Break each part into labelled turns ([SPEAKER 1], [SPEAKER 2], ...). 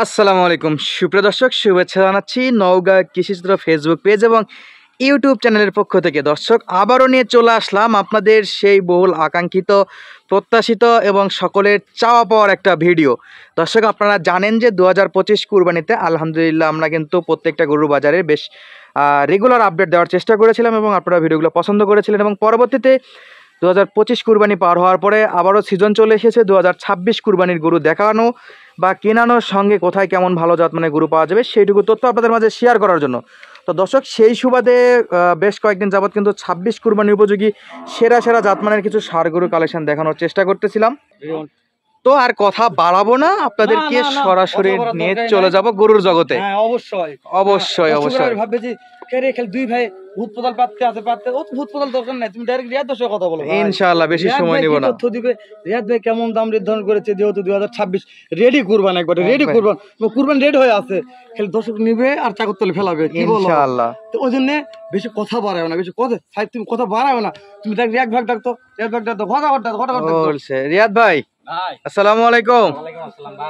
[SPEAKER 1] আসসালামু আলাইকুম সুপ্রিয় দর্শক, শুভেচ্ছা জানাচ্ছি নওগাঁ কৃষিচিত্র ফেসবুক পেজ এবং ইউটিউব চ্যানেলের পক্ষ থেকে। দর্শক, আবারও নিয়ে চলে আসলাম আপনাদের সেই বহুল আকাঙ্ক্ষিত, প্রত্যাশিত এবং সকলের চাওয়া পাওয়ার একটা ভিডিও। দর্শক, আপনারা জানেন যে 2025 কুরবানিতে আলহামদুলিল্লাহ আমরা কিন্তু প্রত্যেকটা গরুর বাজারে বেশ রেগুলার আপডেট দেওয়ার চেষ্টা করেছিলাম এবং আপনারা ভিডিওগুলো পছন্দ করেছিলেন। এবং পরবর্তীতে 2025 কুরবানি পার হওয়ার পরে আবারও সিজন চলে এসেছে 2026 কুরবানির গরু দেখানো বা কেনানোর সঙ্গে কোথায় কেমন ভালো জাতমানের গরু পাওয়া যাবে সেইটুকু তথ্য আপনাদের মাঝে শেয়ার করার জন্য। তো দর্শক, সেই সুবাদে বেশ কয়েকদিন যাবৎ কিন্তু 26 কুরবানি উপযোগী সেরা সেরা জাতমানের কিছু ষাঁড় গরু কালেকশন দেখানোর চেষ্টা করতেছিলাম। তো আর কথা বাড়াবো না, আপনাদেরকে সরাসরি নিয়ে চলে যাব গরুর জগতে।
[SPEAKER 2] অবশ্যই
[SPEAKER 1] অবশ্যই অবশ্যই
[SPEAKER 2] ভাববে যে কেরে খেল দুই ভাই ভূতপতাল পাততে আছে পাততে ও ভূতপতাল দরকার নাই, তুমি ডাইরেক্ট রিয়াদ দর্শকের কথা বলো।
[SPEAKER 1] ইনশাআল্লাহ বেশি সময় নিব না।
[SPEAKER 2] তথ্য দিবে রিয়াদ ভাই কেমন দাম নির্ধারণ করেছে, যেহেতু 2026 রেডি কুরবান, একবারে রেডি কুরবান, কুরবান রেডি হয়ে আছে, খেল দর্শক নিবে আর চাকর তলে ফেলাবে
[SPEAKER 1] ইনশাআল্লাহ।
[SPEAKER 2] তো ওই জন্য বেশি কথা বাড়ায় না, বেশি কথা সাহেব তুমি কথা বাড়াবে না, তুমি ডাইরেক্ট রিয়াদ ভাগ ডাকতো, রিয়াদ ভাগ ডাকতো, ঘটা
[SPEAKER 1] বলছে রিয়াদ ভাই। আসসালামু আলাইকুম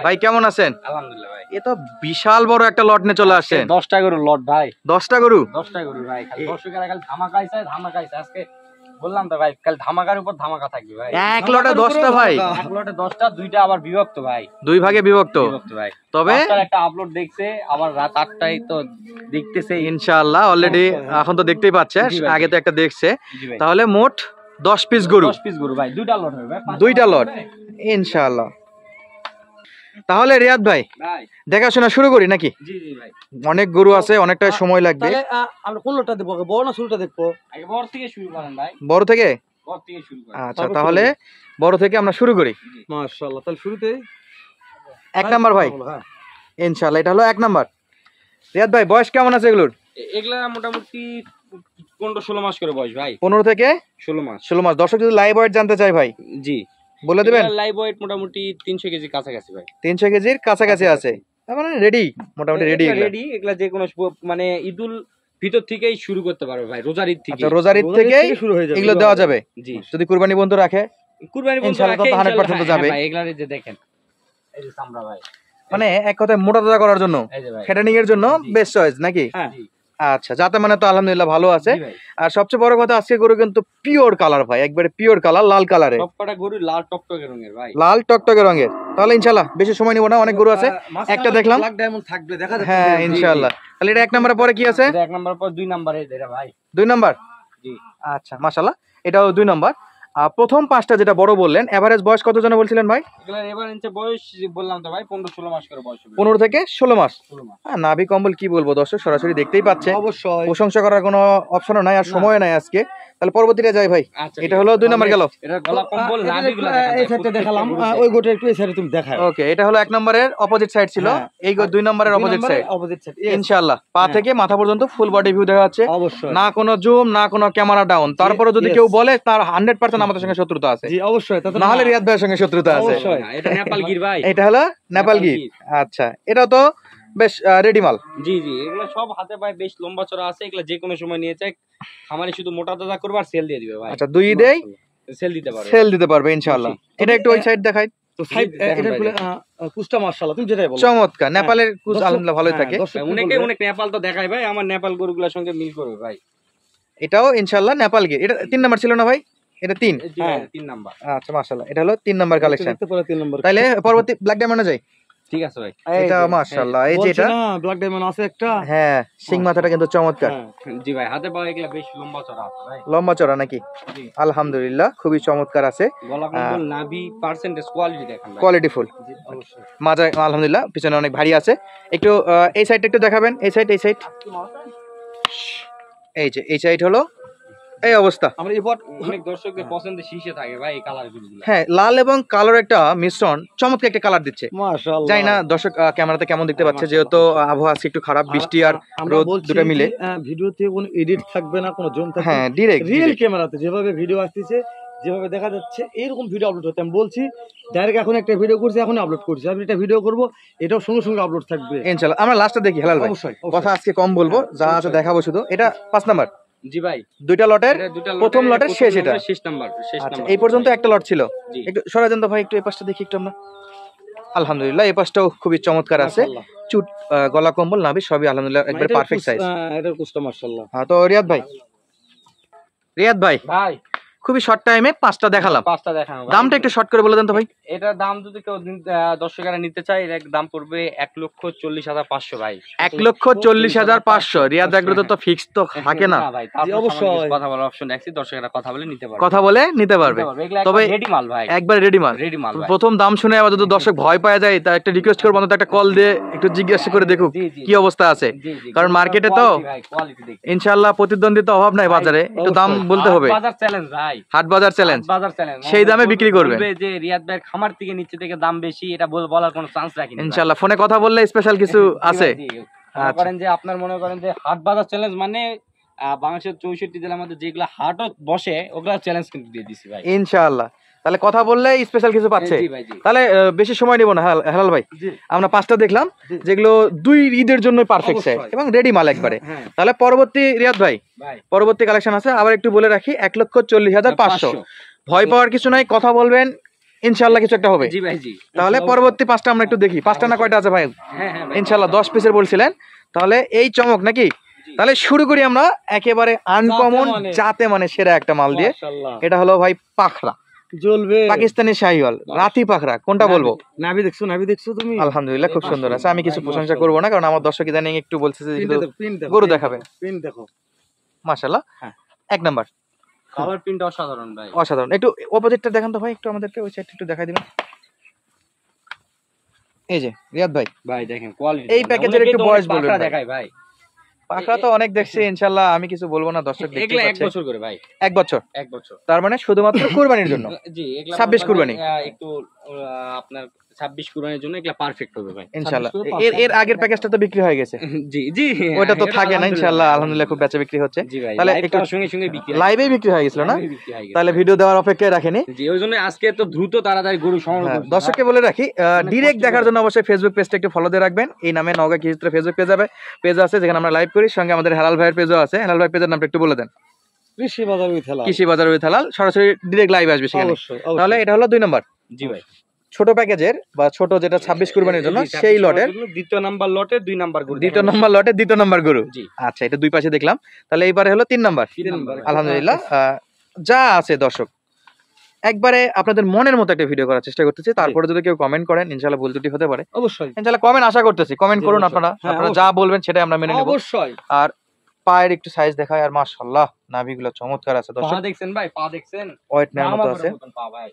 [SPEAKER 1] ভাই, কেমন আছেন?
[SPEAKER 2] আলহামদুলিল্লাহ ভাই।
[SPEAKER 1] এ তো বিশাল বড় একটা লট নিয়ে চলে আসছেন।
[SPEAKER 2] 10টা গরু লট ভাই,
[SPEAKER 1] 10টা গরু।
[SPEAKER 2] 10টা গরু ভাই, খালি দর্শকেরা খালি ধামাকাইছে আজকে। বললাম তো ভাই, কাল ধামাকার উপর ধামাকা থাকবে ভাই।
[SPEAKER 1] এক লটে 10টা ভাই,
[SPEAKER 2] এক লটে 10টা, দুইটা আবার বিভক্ত ভাই,
[SPEAKER 1] দুই ভাগে বিভক্ত
[SPEAKER 2] ভাই।
[SPEAKER 1] তবে
[SPEAKER 2] একটা আপলোড দেখছে, আবার রাত 8টায় তো দেখতেছে
[SPEAKER 1] ইনশাআল্লাহ। অলরেডি এখন তো দেখতেই পাচ্ছে, আগে তো একটা দেখছে। তাহলে মোট 10 পিস গরু।
[SPEAKER 2] 10 পিস গরু ভাই, দুইটা লট হবে ভাই,
[SPEAKER 1] দুইটা লট ইনশাআল্লাহ। তাহলে রিয়াদ ভাই দেখাশোনা শুরু করি নাকি?
[SPEAKER 2] জি জি ভাই,
[SPEAKER 1] অনেক গরু আছে, অনেকটা সময় লাগবে।
[SPEAKER 2] তাহলে আমরা কোন লটটা দেব, বড় না ছোটটা দেখবো? আগে বড় থেকে শুরু করেন ভাই।
[SPEAKER 1] বড় থেকে?
[SPEAKER 2] বড় থেকে শুরু করেন।
[SPEAKER 1] আচ্ছা, তাহলে বড় থেকে আমরা শুরু করি।
[SPEAKER 2] মাশাআল্লাহ, তাহলে শুরুতে
[SPEAKER 1] 1 নাম্বার ভাই। ইনশাআল্লাহ এটা হলো 1 নাম্বার। রিয়াদ ভাই, বয়স কেমন আছে এগুলোর?
[SPEAKER 2] এগুলা মোটামুটি 15-16 মাস করে বয়স ভাই।
[SPEAKER 1] 15 থেকে
[SPEAKER 2] 16 মাস।
[SPEAKER 1] 16 মাস। দর্শক যদি লাইভ ওয়েট জানতে চাই ভাই,
[SPEAKER 2] জি
[SPEAKER 1] বলে দিবেন।
[SPEAKER 2] লাইভ ওয়েট মোটামুটি 300 কেজি কাছাকাছি ভাই।
[SPEAKER 1] 300 কেজির কাছাকাছি আছে, তার মানে রেডি, মোটামুটি রেডি।
[SPEAKER 2] এগুলা যে কোনো মানে ঈদুল ভিতর থেকেই শুরু করতে পারবে ভাই, রোজার ঈদ থেকে।
[SPEAKER 1] আচ্ছা, রোজার ঈদ থেকেই শুরু হয়ে যাবে, এগুলো দেওয়া যাবে।
[SPEAKER 2] জি,
[SPEAKER 1] যদি কুরবানি বন্ধু রাখে,
[SPEAKER 2] কুরবানি বন্ধু
[SPEAKER 1] ইনশাআল্লাহ
[SPEAKER 2] রাখে,
[SPEAKER 1] তো 100% যাবে
[SPEAKER 2] ভাই। এগুলা যে দেখেন, এই যে চামড়া ভাই,
[SPEAKER 1] মানে এক কথায় মোটা তাজা করার জন্য, ফ্যাটেনিং এর জন্য বেস্ট চয়েস নাকি?
[SPEAKER 2] হ্যাঁ।
[SPEAKER 1] আচ্ছা, যাতে মানে তো আলহামদুলিল্লাহ ভালো আছে। আর সবচেয়ে বড় কথা, আজকে গরু কিন্তু পিওর কালার ভাই, একবারে পিওর কালার, লাল কালারে।
[SPEAKER 2] সবকটা গরু লাল টকটকে রঙের ভাই,
[SPEAKER 1] লাল টকটকে রঙের। তাহলে ইনশাআল্লাহ বেশি সময় নিব না, অনেক গরু আছে। একটা দেখলাম,
[SPEAKER 2] ব্ল্যাক ডায়মন্ড থাকবে, দেখা যাচ্ছে।
[SPEAKER 1] হ্যাঁ ইনশাআল্লাহ। তাহলে এটা 1 নম্বরের পরে কি আছে?
[SPEAKER 2] এটা 1 নম্বরের পর 2 নম্বরে এটা ভাই।
[SPEAKER 1] 2 নাম্বার।
[SPEAKER 2] জি
[SPEAKER 1] আচ্ছা, মাশাআল্লাহ, এটাও 2 নাম্বার। আর প্রথম 5টা যেটা বড় বললেন, এভারেজ বয়স কত জন বলছিলেন ভাই?
[SPEAKER 2] এগুলা এবার ইঞ্চে বয়স বললাম তো ভাই, 15-16 মাস করে বয়স হবে।
[SPEAKER 1] 15 থেকে 16 মাস।
[SPEAKER 2] 16 মাস।
[SPEAKER 1] হ্যাঁ, নাভি কম্বল কি বলবো দর্শক, সরাসরি দেখতেই পাচ্ছে।
[SPEAKER 2] অবশ্যই
[SPEAKER 1] প্রশংসা করার কোনো অপশনও নাই আর সময় নাই আজকে। তাহলে পরবর্তীতে যাই ভাই।
[SPEAKER 2] আচ্ছা,
[SPEAKER 1] এটা হলো 2 নাম্বার গেল।
[SPEAKER 2] এটা গলা কম্বল, নাভিগুলো এই সাইডটা দেখালাম, ওই গোটা একটু এই সাইডে তুমি দেখাও।
[SPEAKER 1] ওকে, এটা হলো 1 নম্বরের অপোজিট সাইড ছিল, এই 2 নম্বরের অপোজিট সাইড। ইনশাআল্লাহ পা থেকে মাথা পর্যন্ত ফুল বডি ভিউ দেখা যাচ্ছে, না কোনো জুম, না কোনো ক্যামেরা ডাউন। তারপরে যদি কেউ বলে, তার 100% আমাদের সঙ্গে শত্রুতা আছে।
[SPEAKER 2] জি অবশ্যই,
[SPEAKER 1] না হলে রিয়াদ ভাইয়ের সঙ্গে শত্রুতা আছে।
[SPEAKER 2] এটা নেপাল গির ভাই,
[SPEAKER 1] এটা হলো নেপাল গির। আচ্ছা, এটা তো বেশ রেডি মাল।
[SPEAKER 2] জি জি, এগুলো সব হাতে পায়ে বেশ লম্বা চড়া আছে, এগুলো যে কোনো সময় নিয়ে যায় খামারে, শুধু মোটা তাজা করবে আর সেল দিয়ে দিবে ভাই।
[SPEAKER 1] আচ্ছা, 2 ঈদেই
[SPEAKER 2] সেল দিতে পারবে
[SPEAKER 1] ইনশাআল্লাহ। এটা একটু ওই সাইড দেখাই
[SPEAKER 2] তো সাইড, এটা বলে কুষ্টা মাশাআল্লাহ, তুমি যেটাই বলো
[SPEAKER 1] চমৎকার। নেপালের কুচ আলহামদুলিল্লাহ ভালোই থাকে।
[SPEAKER 2] অনেক নেপাল তো দেখায় ভাই, আমার নেপাল গরুগুলোর সঙ্গে মিল করবে ভাই।
[SPEAKER 1] এটাও ইনশাআল্লাহ নেপাল গির। এটা 3 নাম্বার ছিল না ভাই? এটা 3।
[SPEAKER 2] হ্যাঁ 3 নাম্বার।
[SPEAKER 1] আচ্ছা মাশাআল্লাহ, এটা হলো 3 নাম্বার কালেকশন।
[SPEAKER 2] 3 নাম্বার।
[SPEAKER 1] তাইলে পরবর্তী ব্ল্যাক ডায়মন্ডে যাই।
[SPEAKER 2] ঠিক আছে ভাই,
[SPEAKER 1] এটা মাশাআল্লাহ, এই যে এটা
[SPEAKER 2] ব্ল্যাক ডায়মন্ড আছে একটা।
[SPEAKER 1] হ্যাঁ, সিং মাথাটা কিন্তু চমৎকার।
[SPEAKER 2] জি ভাই, হাতে পায়ে এগুলা বেশ লম্বা চড়া আছে ভাই।
[SPEAKER 1] লম্বা চড়া নাকি? আলহামদুলিল্লাহ খুবই চমৎকার আছে।
[SPEAKER 2] গলা কম্বল, নাভি, পার্সেন্টেজ, কোয়ালিটি দেখেন ভাই,
[SPEAKER 1] কোয়ালিটি ফুল।
[SPEAKER 2] অবশ্যই
[SPEAKER 1] মাজা আলহামদুলিল্লাহ, পিছনে অনেক ভারী আছে। একটু এই সাইডটা একটু দেখাবেন, এই সাইড, এই সাইড, এই যে এই সাইড হলো এই অবস্থা।
[SPEAKER 2] আমরা এবার অনেক দর্শকদের পছন্দের শীর্ষে থাকে ভাই এই কালার গুলো।
[SPEAKER 1] হ্যাঁ, লাল এবং কালোর একটা মিশ্রণ, চমৎকার একটা কালার দিচ্ছে।
[SPEAKER 2] মাশাআল্লাহ,
[SPEAKER 1] জানি না দর্শক ক্যামেরাতে কেমন দেখতে পাচ্ছে, যেহেতু আবহাওয়া আজকে একটু খারাপ, বৃষ্টি আর রোদ দুটো মিলে।
[SPEAKER 2] ভিডিওতে কোনো এডিট থাকবে না, কোনো জুম থাকবে না।
[SPEAKER 1] হ্যাঁ, ডাইরেক্ট
[SPEAKER 2] রিয়েল ক্যামেরাতে যেভাবে ভিডিও আসছে, যেভাবে দেখা যাচ্ছে, এরকম ভিডিও আপলোড হতে আমি বলছি। ডাইরেক্ট এখন একটা ভিডিও করছি, এখন আপলোড করছি, আমি একটা ভিডিও করব, এটাও সঙ্গে সঙ্গে আপলোড থাকবে
[SPEAKER 1] ইনশাআল্লাহ। আমরা লাস্টে দেখি হেলাল ভাই, কথা আজকে কম বলবো, যা আছে দেখাবো শুধু। এটা 5 নাম্বার।
[SPEAKER 2] জি ভাই,
[SPEAKER 1] 2টা লটের প্রথম লটের শেষ, এটা
[SPEAKER 2] শেষ নাম্বার।
[SPEAKER 1] আচ্ছা, এই পর্যন্ত একটা লট ছিল। একটু সরে যান তো ভাই, একটু এই পাশটা দেখি একটু আমরা। আলহামদুলিল্লাহ এই পাশটাও খুবই চমৎকার আছে,
[SPEAKER 2] মাশাআল্লাহ।
[SPEAKER 1] চুট গলা কম্বল নাভি সবই আলহামদুলিল্লাহ একবার
[SPEAKER 2] এটার
[SPEAKER 1] পারফেক্ট সাইজ।
[SPEAKER 2] এটার কুস্তা মাশাআল্লাহ।
[SPEAKER 1] হ্যাঁ তো রিয়াদ ভাই
[SPEAKER 3] ভাই
[SPEAKER 1] খুবই শর্ট টাইমে 5টা দেখালাম,
[SPEAKER 3] 5টা দেখানো ভাই।
[SPEAKER 1] দামটা একটু শর্ট করে বলে দেন তো ভাই।
[SPEAKER 3] এটার দাম যদি কেউ দর্শকেরা নিতে চায় এর দাম পড়বে 1,40,500 ভাই।
[SPEAKER 1] 1,40,500 রিয়াদ এগ্রোতে তো ফিক্স তো থাকে না,
[SPEAKER 3] ভাই
[SPEAKER 2] জি, অবশ্যই।
[SPEAKER 3] কথা বলার অপশন রাখছি, দর্শকেরা কথা বলে নিতে পারবে।
[SPEAKER 1] কথা বলে নিতে পারবে। তবে
[SPEAKER 3] রেডি মাল ভাই,
[SPEAKER 1] একবার রেডি মাল,
[SPEAKER 3] রেডি মাল ভাই।
[SPEAKER 1] প্রথম দাম শুনে আবার যদি দর্শক ভয় পাওয়া যায় তা একটা রিকোয়েস্ট করবো অন্তত একটা কল দিয়ে একটু জিজ্ঞাসা করে দেখুক
[SPEAKER 3] জি, জি।
[SPEAKER 1] কি অবস্থা আছে,
[SPEAKER 3] জি, জি,
[SPEAKER 1] কারণ মার্কেটে তো
[SPEAKER 3] quality ভাই, quality দেখি।
[SPEAKER 1] ইনশাআল্লাহ প্রতিদ্বন্দ্বিতা অভাব নাই বাজারে, একটু দাম বলতে হবে।
[SPEAKER 3] বাজার চ্যালেঞ্জ ভাই,
[SPEAKER 1] হাট বাজার চ্যালেঞ্জ,
[SPEAKER 3] বাজার চ্যালেঞ্জ।
[SPEAKER 1] সেই দামে বিক্রি করবেন।
[SPEAKER 3] বলবে যে রিয়াদ ভাইয়ের খামার থেকে নিচে থেকে দাম বেশি, এটা বলার কোনো চান্স রাখি না।
[SPEAKER 1] ইনশাআল্লাহ ফোনে কথা বললে স্পেশাল কিছু আছে।
[SPEAKER 3] মনে করেন যে আপনার মনে করেন যে হাট বাজার চ্যালেঞ্জ মানে বাংলাদেশের 64 জেলার মধ্যে যেগুলো হাটও বসে ওগুলা চ্যালেঞ্জ কিন্তু দিয়ে দিছি ভাই।
[SPEAKER 1] ইনশাআল্লাহ তাহলে কথা বললে স্পেশাল কিছু পাচ্ছে।
[SPEAKER 3] জি ভাই, জি।
[SPEAKER 1] তাহলে বেশি সময় নিব না হেলাল ভাই,
[SPEAKER 2] জি।
[SPEAKER 1] আমরা 5টা দেখলাম যেগুলো 2 ঈদের জন্য পারফেক্ট সাইজ
[SPEAKER 2] অবশ্যই।
[SPEAKER 1] এবং রেডি মাল একবারে।
[SPEAKER 3] হ্যাঁ
[SPEAKER 1] তাহলে পরবর্তী রিয়াদ ভাই
[SPEAKER 3] ভাই,
[SPEAKER 1] পরবর্তী কালেকশন আছে, আবার একটু বলে রাখি 1,40,500। ভয় পাওয়ার কিছু নাই, কথা বলবেন ইনশাআল্লাহ কিছু একটা হবে।
[SPEAKER 3] জি ভাই, জি।
[SPEAKER 1] তাহলে পরবর্তী 5টা আমরা একটু দেখি, 5টা না কয়টা আছে ভাই?
[SPEAKER 3] হ্যাঁ হ্যাঁ ভাই।
[SPEAKER 1] ইনশাআল্লাহ 10 পিসের বলছিলেন, তাহলে এই চমক নাকি। তাহলে শুরু করি আমরা একেবারে আনকমন জাতে মানে সেরা একটা মাল দিয়ে।
[SPEAKER 2] মাশাআল্লাহ।
[SPEAKER 1] এটা হলো ভাই পাখরা,
[SPEAKER 2] জ্বলবে।
[SPEAKER 1] পাকিস্তানি শাহিওয়াল রাতি পাখরা, কোনটা বলবো?
[SPEAKER 2] নাভি দেখছো তুমি?
[SPEAKER 1] আলহামদুলিল্লাহ খুব সুন্দর আছে, আমি কিছু প্রশংসা করবো না কারণ আমার দর্শক ইদানিং একটু বলছে যে শুধু গরু দেখাবে।
[SPEAKER 2] প্রিন্ট দেখো।
[SPEAKER 1] মাশাআল্লাহ
[SPEAKER 3] হ্যাঁ।
[SPEAKER 1] 1 নাম্বার
[SPEAKER 3] কালার প্রিন্ট অসাধারণ ভাই।
[SPEAKER 1] অসাধারণ। একটু অপোজিটটা দেখান তো ভাই, একটু আমাদেরকে ওই সাইডটা একটু দেখাই দিবেন। এই যে রিয়াদ ভাই
[SPEAKER 3] ভাই দেখেন কোয়ালিটি,
[SPEAKER 1] এই প্যাকেজের একটু বয়স বলুন ভাই।
[SPEAKER 3] দেখাই ভাই।
[SPEAKER 1] পাখরা তো অনেক দেখছি ইনশাআল্লাহ, আমি কিছু বলবো না, দর্শক দেখতে
[SPEAKER 3] এগুলা 1
[SPEAKER 1] পাচ্ছে।
[SPEAKER 3] বছর করে ভাই,
[SPEAKER 1] 1 বছর,
[SPEAKER 3] 1 বছর।
[SPEAKER 1] তার মানে শুধুমাত্র কুরবানির জন্য।
[SPEAKER 3] জি, এগুলা
[SPEAKER 1] 26 কুরবানি।
[SPEAKER 3] একটু আপনার 26 কুরবানির জন্য এগুলা পারফেক্ট হবে ভাই।
[SPEAKER 1] ইনশাআল্লাহ এর আগের প্যাকেজটা তো বিক্রি হয়ে গেছে,
[SPEAKER 3] জি জি,
[SPEAKER 1] ওটা তো
[SPEAKER 3] এটা
[SPEAKER 1] থাকে না। ইনশাআল্লাহ আলহামদুলিল্লাহ খুব বেচা বিক্রি হচ্ছে।
[SPEAKER 3] জি ভাই,
[SPEAKER 1] তাহলে
[SPEAKER 3] লাইভ
[SPEAKER 1] একটু
[SPEAKER 3] করার সঙ্গে সঙ্গে বিক্রি হয়।
[SPEAKER 1] লাইভেই বিক্রি হয়ে গেছিল না?
[SPEAKER 3] লাইভেই বিক্রি হয়ে গেছে।
[SPEAKER 1] তাহলে ভিডিও দেওয়ার অপেক্ষায় রাখেনি।
[SPEAKER 3] জি, ওই জন্য আজকে তো দ্রুত তাড়াতাড়ি গরু সংগ্রহ
[SPEAKER 1] হ্যাঁ,
[SPEAKER 3] করছি।
[SPEAKER 1] দর্শককে বলে রাখি ডিরেক্ট দেখার জন্য অবশ্যই ফেসবুক পেজটা একটু ফলো দিয়ে রাখবেন। এই নামে নওগাঁ কৃষিচিত্র ফেসবুক পেজ আছে যেখানে আমরা লাইভ করি, সঙ্গে আমাদের হেলাল ভাইয়ের পেজও আছে। হেলাল ভাইয়ের পেজের নামটা একটু বলে দেন।
[SPEAKER 2] কৃষি বাজার উইথ হেলাল।
[SPEAKER 1] কৃষি বাজার উইথ হেলাল, সরাসরি ডিরেক্ট লাইভ আসবে সেখানে।
[SPEAKER 2] অবশ্যই।
[SPEAKER 1] তাহলে এটা হলো 2 নাম্বার
[SPEAKER 3] জি ভাই,
[SPEAKER 1] ছোট প্যাকেজের বা ছোট যেটা 26 কুরবানির জন্য
[SPEAKER 3] জি,
[SPEAKER 1] সেই লটের
[SPEAKER 3] দ্বিতীয় নাম্বার লটে 2 নাম্বার গরু।
[SPEAKER 1] 2 নম্বর লটের 2 নম্বর গরু।
[SPEAKER 3] জি,
[SPEAKER 1] আচ্ছা এটা দুই পাশে দেখলাম, তাহলে এইবারে হলো 3 নাম্বার।
[SPEAKER 3] 3 নাম্বার।
[SPEAKER 1] আলহামদুলিল্লাহ যা আছে দর্শক একবারে আপনাদের মনের মতো একটা ভিডিও করার চেষ্টা করতেছি, তারপরে যদি কেউ কমেন্ট করেন ইনশাআল্লাহ ভুল ত্রুটি হতে পারে,
[SPEAKER 2] অবশ্যই।
[SPEAKER 1] ইনশাআল্লাহ কমেন্ট আশা করতেছি, কমেন্ট
[SPEAKER 2] জি,
[SPEAKER 1] করুন
[SPEAKER 2] অবশ্যই।
[SPEAKER 1] আপনারা,
[SPEAKER 2] হ্যাঁ,
[SPEAKER 1] আপনারা
[SPEAKER 2] অবশ্যই।
[SPEAKER 1] যা বলবেন সেটাই আমরা মেনে নেব।
[SPEAKER 2] অবশ্যই।
[SPEAKER 1] আর পায়ের একটু সাইজ দেখায়, আর মাশাআল্লাহ নাভিগুলো চমৎকার আছে
[SPEAKER 3] পা
[SPEAKER 1] দর্শক,
[SPEAKER 3] দেখছেন ভাই, পা দেখছেন?
[SPEAKER 1] ওয়েট নেওয়ার মতো
[SPEAKER 3] আমার
[SPEAKER 1] আছে,
[SPEAKER 3] মতন পা ভাই।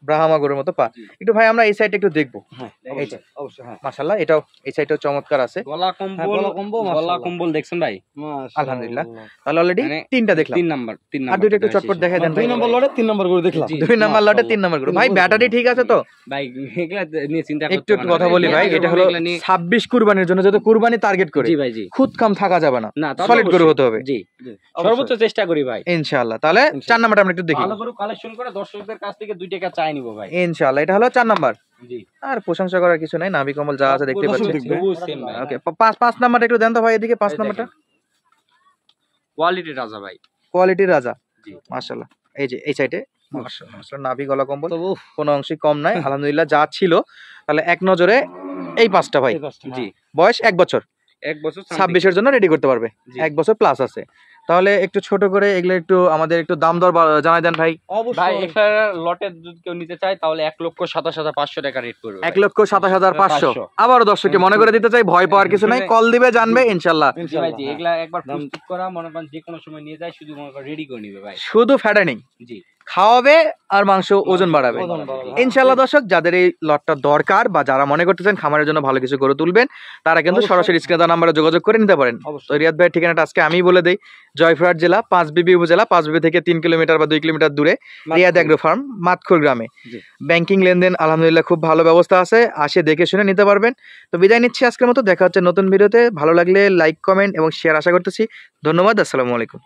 [SPEAKER 1] ব্রাহ্মা গরুর মতো পা।
[SPEAKER 3] জি।
[SPEAKER 1] একটু ভাই আমরা এই সাইডে একটু দেখবো।
[SPEAKER 2] হ্যাঁ,
[SPEAKER 1] এই যে,
[SPEAKER 2] অবশ্যই। অবশ্যই। হ্যাঁ।
[SPEAKER 1] মাশাআল্লাহ এটাও এই সাইডেও চমৎকার আছে।
[SPEAKER 3] গলা কম্বল,
[SPEAKER 2] গলা কম্বল,
[SPEAKER 3] গলা
[SPEAKER 2] মাশাআল্লাহ।
[SPEAKER 3] কম্বল দেখছেন ভাই?
[SPEAKER 2] মাশাআল্লাহ।
[SPEAKER 1] আলহামদুলিল্লাহ। তাহলে অলরেডি
[SPEAKER 3] মানে
[SPEAKER 1] 3টা দেখলাম,
[SPEAKER 3] 3 নাম্বার, 3 নাম্বার।
[SPEAKER 1] আর দুইটা একটু চটপট দেখাই দেন ভাই।
[SPEAKER 2] 2 নম্বর লটে 3 নম্বর করে দেখলাম।
[SPEAKER 3] জি।
[SPEAKER 1] 2 নাম্বার লটে 3 নাম্বার গরু। ভাই ব্যাটারি ঠিক আছে তো?
[SPEAKER 3] ভাই এগুলা নিয়ে চিন্তা করতে
[SPEAKER 1] একটু কথা বলি ভাই, এটা হলো 26 কুরবানির জন্য, যত কুরবানি টার্গেট করে
[SPEAKER 3] জি ভাই, জি।
[SPEAKER 1] খুদ কাম থাকা যাবে না,
[SPEAKER 3] না, তা তো
[SPEAKER 1] সলিড গরু
[SPEAKER 3] অবশ্যই।
[SPEAKER 1] হতে হবে।
[SPEAKER 3] জি,
[SPEAKER 2] জি,
[SPEAKER 3] সর্বোচ্চ চেষ্টা করি ভাই।
[SPEAKER 1] ইনশাআল্লাহ। তাহলে 4 নাম্বারটা আমরা একটু দেখি।
[SPEAKER 3] ভালো গরু কালেকশন করে দর্শকদের কাছ থেকে 2 টাকা চাই নিব ভাই।
[SPEAKER 1] ইনশাআল্লাহ এটা হলো 4 নাম্বার।
[SPEAKER 3] জি,
[SPEAKER 1] আর প্রশংসা করার কিছু নাই, নাভি কমল যা আছে দেখতে
[SPEAKER 2] দর্শক
[SPEAKER 1] পাচ্ছেন।
[SPEAKER 2] দেখবে।
[SPEAKER 3] তবুও same ভাই।
[SPEAKER 1] ওকে 5 নাম্বারটা একটু দেন তো ভাই, এদিকে 5 নাম্বারটা।
[SPEAKER 3] কোয়ালিটি রাজা ভাই।
[SPEAKER 1] কোয়ালিটির রাজা,
[SPEAKER 3] জি।
[SPEAKER 1] মাশাআল্লাহ। এই যে এই সাইডে মাশাআল্লাহ মাশাআল্লাহ নাভি গলা কম্বল
[SPEAKER 2] তবু
[SPEAKER 1] কোনো অংশই কম নাই আলহামদুলিল্লাহ, যা ছিল। তাহলে এক নজরে এই 5টা ভাই,
[SPEAKER 2] এই পাঁচটা,
[SPEAKER 3] জি,
[SPEAKER 1] বয়স 1 বছর,
[SPEAKER 3] 1 বছর
[SPEAKER 1] 26 এর জন্য রেডি করতে পারবে,
[SPEAKER 3] জি।
[SPEAKER 1] 1 বছর প্লাস আছে। তাহলে একটু ছোট করে এগুলো একটু আমাদের একটু দাম দর জানাই দেন ভাই।
[SPEAKER 3] ভাই
[SPEAKER 2] অবশ্যই।
[SPEAKER 3] এটা লটে যদি কেউ নিতে চায় তাহলে 1,27,500 টাকা রেট করবে।
[SPEAKER 1] 1,27,500। আবারও দর্শককে মনে করে দিতে চাই, ভয় পাওয়ার কিছু নাই, কল দিবে জানবে ইনশাআল্লাহ।
[SPEAKER 3] জি ভাই, জি, এগুলা একবার প্রস্তুত করা, মনে করেন যে কোনো সময় নিয়ে যায়, শুধু মনে করেন রেডি করে নিবে ভাই।
[SPEAKER 1] শুধু ফ্যাটানিং
[SPEAKER 3] জি,
[SPEAKER 1] খাওয়াবে আর মাংস ওজন বাড়াবে
[SPEAKER 2] ওজন বাড়াবে।
[SPEAKER 1] ইনশাআল্লাহ। দর্শক যাদের এই লটটা দরকার বা যারা মনে করতেছেন খামারের জন্য ভালো কিছু করে তুলবেন, তারা কিন্তু
[SPEAKER 2] অবশ্যই।
[SPEAKER 1] সরাসরি স্ক্রিনে দেওয়া নাম্বারে যোগাযোগ করে নিতে পারেন। তো
[SPEAKER 2] অবশ্যই।
[SPEAKER 1] রিয়াদ ভাইয়ের ঠিকানাটা আজকে আমি বলে দেই, জয়পুরহাট জেলা পাঁচবিবি উপজেলা, পাঁচবিবি থেকে 3 কিলোমিটার বা 2 কিলোমিটার দূরে রিয়াদ এগ্রো ফার্ম, মাতখুর গ্রামে।
[SPEAKER 2] জি।
[SPEAKER 1] ব্যাংকিং লেনদেন আলহামদুলিল্লাহ খুব ভালো ব্যবস্থা আছে, আসে দেখে শুনে নিতে পারবেন। তো বিদায় নিচ্ছি আজকের মতো, দেখা হচ্ছে নতুন ভিডিওতে। ভালো লাগলে লাইক, কমেন্ট এবং শেয়ার আশা করতেছি। ধন্যবাদ, আসসালামু আলাইকুম।